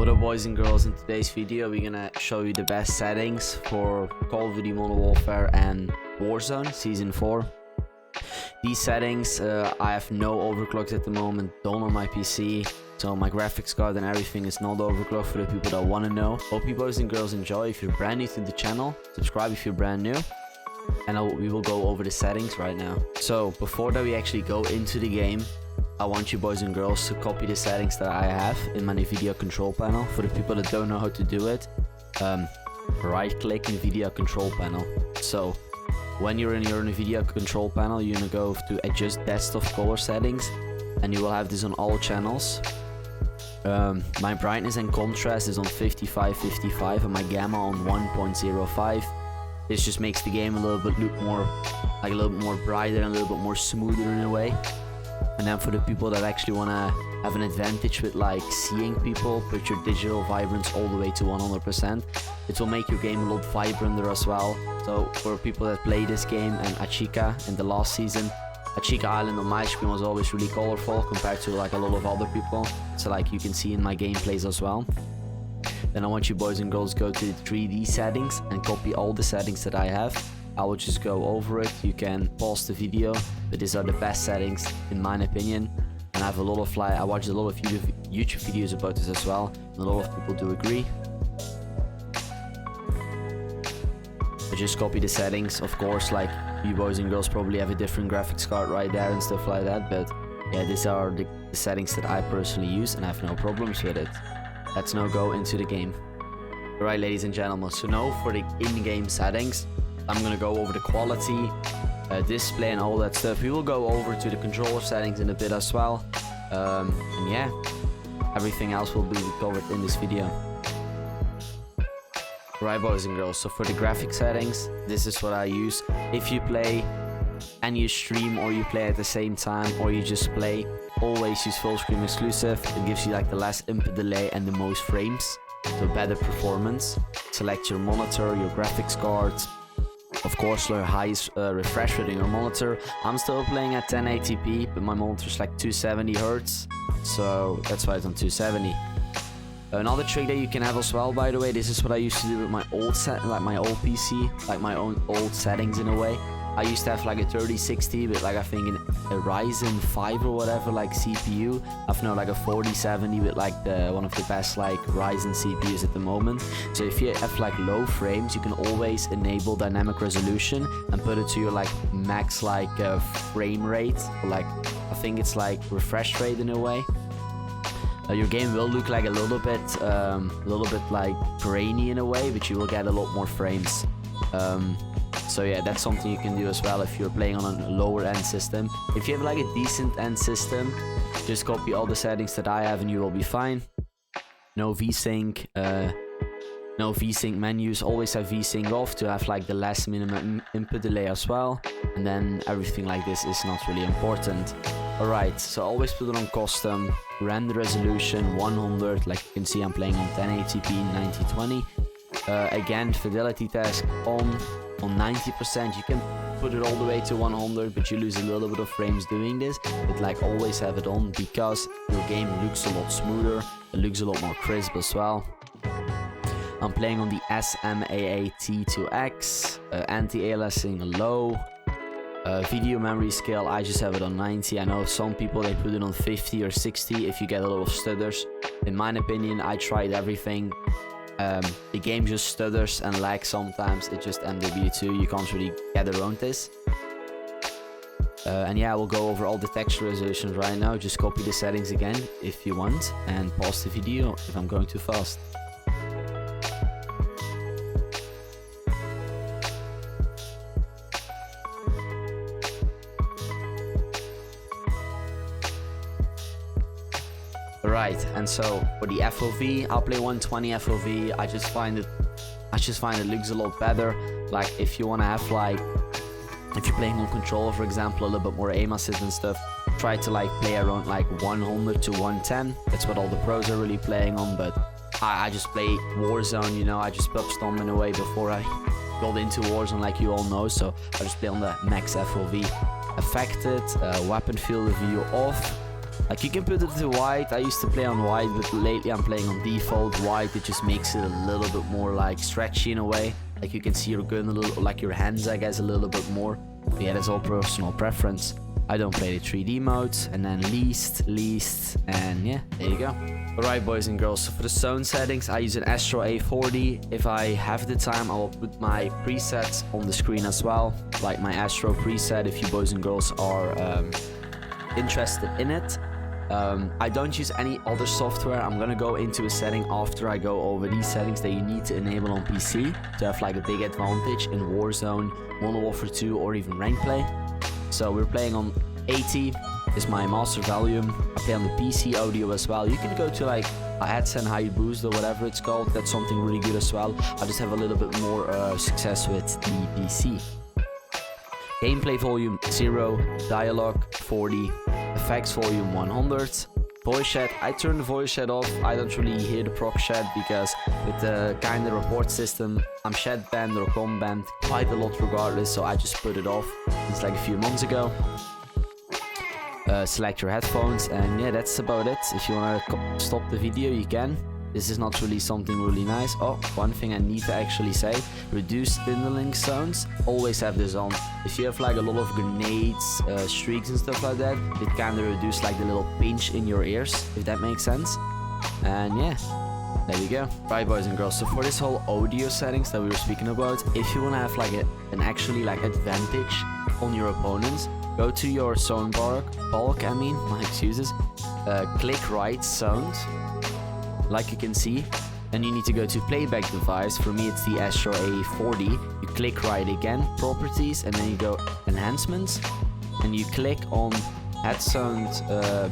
What up, boys and girls? In today's video we're gonna show you the best settings for Call of Duty Modern Warfare and Warzone Season 4. These settings, I have no overclocks at the moment, don't on my PC, so my graphics card and everything is not overclocked for the people that want to know. Hope you boys and girls enjoy. If you're brand new to the channel, subscribe if you're brand new, and we will go over the settings right now. So before that we actually go into the game, I want you boys and girls to copy the settings that I have in my Nvidia control panel. For the people that don't know how to do it, right click Nvidia control panel. So when you're in your Nvidia control panel, you're gonna go to adjust desktop color settings, and you will have this on all channels. My brightness and contrast is on 55 and my gamma on 1.05. This just makes the game a little bit look more like a little bit more brighter and a little bit more smoother in a way. And then for the people that actually want to have an advantage with like seeing people, put your digital vibrance all the way to 100%. It will make your game a lot vibranter as well. So for people that play this game and Achika in the last season, Achika Island on my screen was always really colorful compared to like a lot of other people. So like you can see in my gameplays as well. Then I want you boys and girls go to the 3D settings and copy all the settings that I have. I will just go over it. You can pause the video, but these are the best settings in my opinion. And I have a lot of I watched a lot of YouTube videos about this as well, and a lot of people do agree. I just copy the settings. Of course, like you boys and girls probably have a different graphics card right there and stuff like that, but yeah, these are the settings that I personally use and I have no problems with it. Let's now go into the game. Alright, ladies and gentlemen, so now for the in-game settings, I'm gonna go over the quality, display and all that stuff. We will go over to the controller settings in a bit as well. And yeah, everything else will be covered in this video. Right, boys and girls, so for the graphic settings, this is what I use. If you play and you stream, or you play at the same time, or you just play, always use full screen exclusive. It gives you like the less input delay and the most frames, so better performance. Select your monitor, your graphics card. Of course, the highest refresh rate in your monitor. I'm still playing at 1080p, but my monitor is like 270 Hz, so that's why it's on 270. Another trick that you can have as well, by the way, this is what I used to do with my old my old PC, like my own old settings in a way. I used to have like a 3060, but like I think a Ryzen 5 or whatever, like CPU. I've now like a 4070 with like one of the best like Ryzen CPUs at the moment. So if you have like low frames, you can always enable dynamic resolution and put it to your like max like frame rate, or like I think it's like refresh rate in a way. Your game will look like a little bit like grainy in a way, but you will get a lot more frames. So yeah, that's something you can do as well if you're playing on a lower end system. If you have like a decent end system, just copy all the settings that I have and you will be fine. No VSync, no VSync menus. Always have VSync off to have like the less minimum input delay as well. And then everything like this is not really important. Alright, so always put it on custom, render resolution 100, like you can see I'm playing on 1080p 1920. Again, fidelity test on 90%. You can put it all the way to 100, but you lose a little bit of frames doing this. But like always have it on, because your game looks a lot smoother, it looks a lot more crisp as well. I'm playing on the SMAAT2X, anti-aliasing low. Video memory scale, I just have it on 90. I know some people they put it on 50 or 60 if you get a lot of stutters. In my opinion, I tried everything. The game just stutters and lags sometimes. It's just MW2, you can't really get around this. And yeah, we'll go over all the texture resolutions right now. Just copy the settings again if you want, and pause the video if I'm going too fast. Right, and so for the FOV, I'll play 120 FOV. I just find it looks a lot better. Like if you want to have like, if you're playing on controller, for example, a little bit more aim assist and stuff, try to like play around like 100 to 110. That's what all the pros are really playing on. But I just play Warzone, you know. I just pub stomp in a way before I got into Warzone, like you all know. So I just play on the max FOV. Affected, weapon field of view off. Like you can put it to white. I used to play on white, but lately I'm playing on default white. It just makes it a little bit more like stretchy in a way. Like you can see your gun a little, like your hands I guess a little bit more. But yeah, that's all personal preference. I don't play the 3D modes, and then least, and yeah, there you go. Alright boys and girls, so for the zone settings I use an Astro A40. If I have the time I will put my presets on the screen as well, like my Astro preset if you boys and girls are interested in it. I don't use any other software. I'm gonna go into a setting after I go over these settings that you need to enable on PC to have like a big advantage in Warzone, Modern Warfare 2 or even rank play. So we're playing on 80 is my master volume. I play on the PC audio as well. You can go to like a headset high boost or whatever it's called. That's something really good as well. I just have a little bit more success with the PC. Gameplay volume 0, dialogue 40, effects volume 100. Voice chat, I turn the voice chat off. I don't really hear the proc chat because with the kind of report system, I'm chat banned or com banned quite a lot regardless, so I just put it off. It's like a few months ago. Select your headphones, and yeah, that's about it. If you want to stop the video, you can. This is not really something really nice. Oh, one thing I need to actually say. Reduce signaling sounds. Always have this on. If you have like a lot of grenades, streaks and stuff like that, it kind of reduces like the little pinch in your ears, if that makes sense. And yeah, there you go. Right boys and girls, so for this whole audio settings that we were speaking about, if you want to have like an actually like advantage on your opponents, go to your sound bulk, my excuses. Click right sound, like you can see, and you need to go to playback device. For me it's the Astro A40. You click right again, properties, and then you go enhancements, and you click on head sound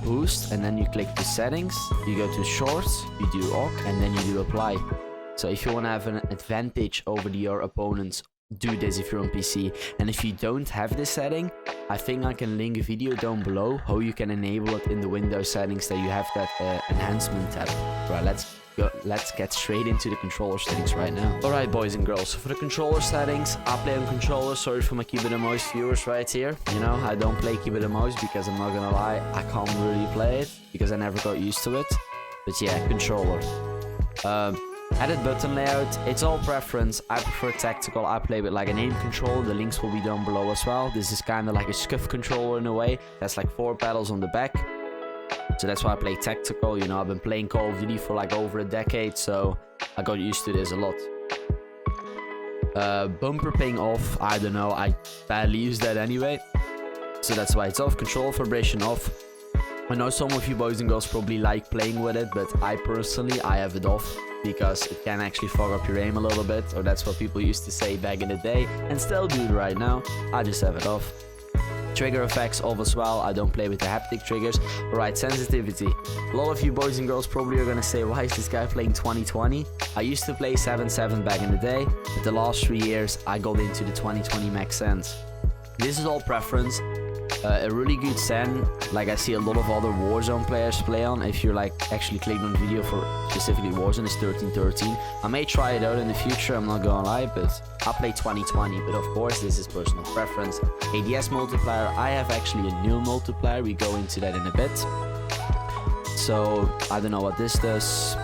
boost, and then you click the settings, you go to shorts, you do awk, and then you do apply. So if you want to have an advantage over your opponents, do this if you're on PC. And if you don't have this setting, I think I can link a video down below how you can enable it in the Windows settings that you have that enhancement tab. Right, let's get straight into the controller settings right now. Alright boys and girls, so for the controller settings, I play on controller. Sorry for my keyboard and mouse viewers right here. You know, I don't play keyboard and mouse because I'm not gonna lie, I can't really play it because I never got used to it. But yeah, controller. Edit button layout, it's all preference. I prefer tactical. I play with like an aim controller. The links will be down below as well. This is kind of like a scuff controller in a way. That's like 4 pedals on the back. So that's why I play tactical. You know, I've been playing Call of Duty for like over a decade, so I got used to this a lot. Bumper ping off, I don't know, I barely use that anyway. So that's why it's off. Control vibration off. I know some of you boys and girls probably like playing with it, but I personally, I have it off because it can actually fuck up your aim a little bit, or that's what people used to say back in the day, and still do it right now. I just have it off. Trigger effects off as well. I don't play with the haptic triggers. Alright, sensitivity. A lot of you boys and girls probably are gonna say, why is this guy playing 2020? I used to play 7.7 back in the day, but the last 3 years I got into the 2020 max sense. This is all preference. A really good sen, like I see a lot of other Warzone players play on. If you're like actually clicking on video for specifically Warzone, is 1313. I may try it out in the future, I'm not gonna lie, but I play 2020. But of course, this is personal preference. ADS multiplier, I have actually a new multiplier. We go into that in a bit. So I don't know what this does.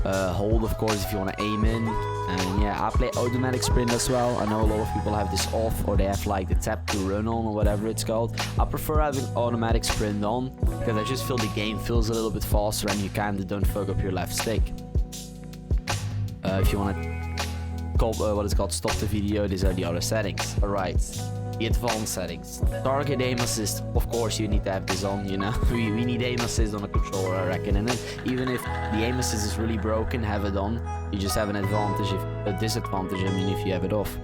Hold, of course, if you want to aim in. And yeah, I play automatic sprint as well. I know a lot of people have this off, or they have like the tap to run on, or whatever it's called. I prefer having automatic sprint on because I just feel the game feels a little bit faster and you kind of don't fuck up your left stick. If you want to what is called stop the video, these are the other settings. Alright, the advanced settings. Target aim assist, of course you need to have this on, you know. we need aim assist on a controller, I reckon, and then even if the aim assist is really broken, have it on. You just have an advantage, a disadvantage, I mean, if you have it off.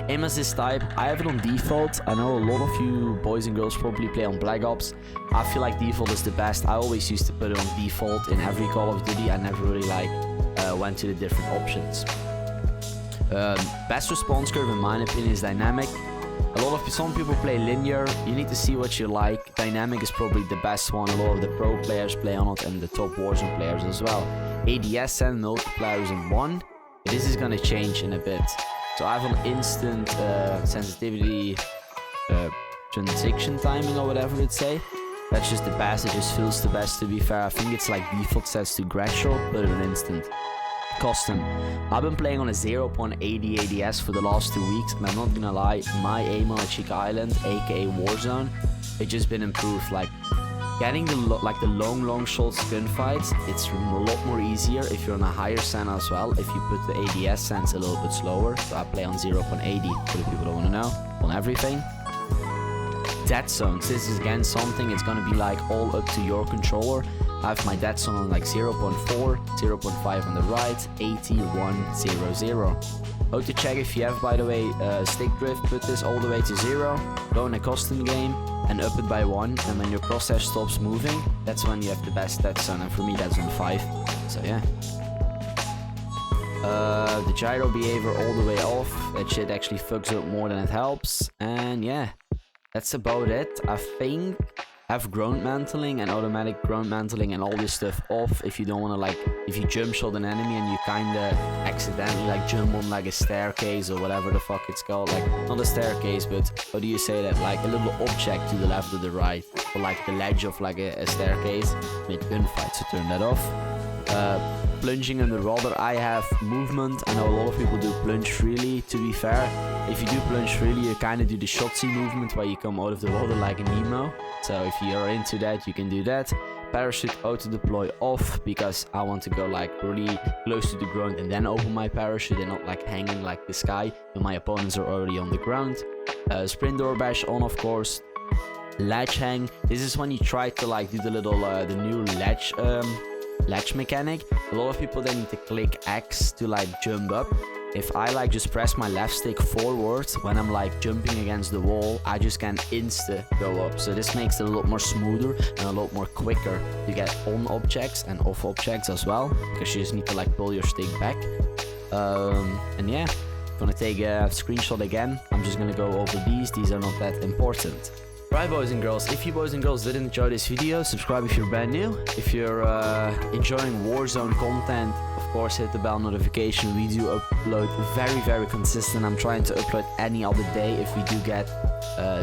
Aim assist type, I have it on default. I know a lot of you boys and girls probably play on Black Ops. I feel like default is the best. I always used to put it on default in every Call of Duty. I never really went to the different options. Best response curve in my opinion is dynamic. Some people play linear. You need to see what you like. Dynamic is probably the best one. A lot of the pro players play on it, and the top Warzone players as well. ADS and multipliers in 1. This is gonna change in a bit. So I have an instant sensitivity transition timing, or whatever it say. That's just the best, it just feels the best to be fair. I think it's like default sets to gradual, but an instant. Custom. I've been playing on a 0.80 ADS for the last 2 weeks, and I'm not gonna lie, my aim on a Chica Island, aka Warzone, it's just been improved. Like, getting the long shots gunfights, it's a lot more easier if you're on a higher sen as well, if you put the ADS sens a little bit slower. So I play on 0.80 for the people that want to know, on everything. Dead zones, this is again something, it's gonna be like all up to your controller. I have my dead zone on like 0.4, 0.5 on the right, 80, 1, 0, 0. How to check if you have, by the way, stick drift, put this all the way to 0, go in a custom game and up it by 1, and when your crosshair stops moving, that's when you have the best dead zone, and for me that's on 5, so yeah. The gyro behavior all the way off, that shit actually fucks up more than it helps, and yeah. That's about it. I think have ground mantling and automatic ground mantling and all this stuff off if you don't want to, like, if you jump shot an enemy and you kind of accidentally like jump on like a staircase or whatever the fuck it's called, like not a staircase, but how do you say that, like a little object to the left or the right, or like the ledge of like a staircase mid gunfight, so turn that off. Plunging underwater, I have movement. I know a lot of people do plunge freely, to be fair. If you do plunge freely, you kind of do the Shotzi movement where you come out of the water like a Nemo. So if you are into that, you can do that. Parachute auto deploy off, because I want to go like really close to the ground and then open my parachute and not like hanging like the sky when my opponents are already on the ground. Sprint door bash on, of course. Ledge hang, this is when you try to like do the little the new ledge mechanic. A lot of people then need to click X to like jump up. If I like just press my left stick forward when I'm like jumping against the wall, I just can insta go up. So this makes it a lot more smoother and a lot more quicker to get on objects and off objects as well, because you just need to like pull your stick back. And yeah, I'm gonna take a screenshot again. I'm just gonna go over these are not that important. Right, boys and girls, if you boys and girls did enjoy this video, subscribe if you're brand new. If you're enjoying Warzone content, of course hit the bell notification. We do upload very consistent. I'm trying to upload any other day if we do get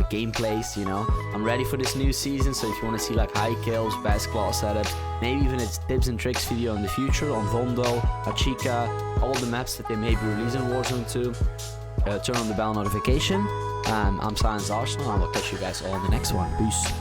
gameplays, you know. I'm ready for this new season, so if you want to see like high kills, best class setups, maybe even a tips and tricks video in the future on Vondel, Chica, all the maps that they may be releasing Warzone 2. Turn on the bell notification. I'm Science Arsenal, and I will catch you guys all in the next one. Peace.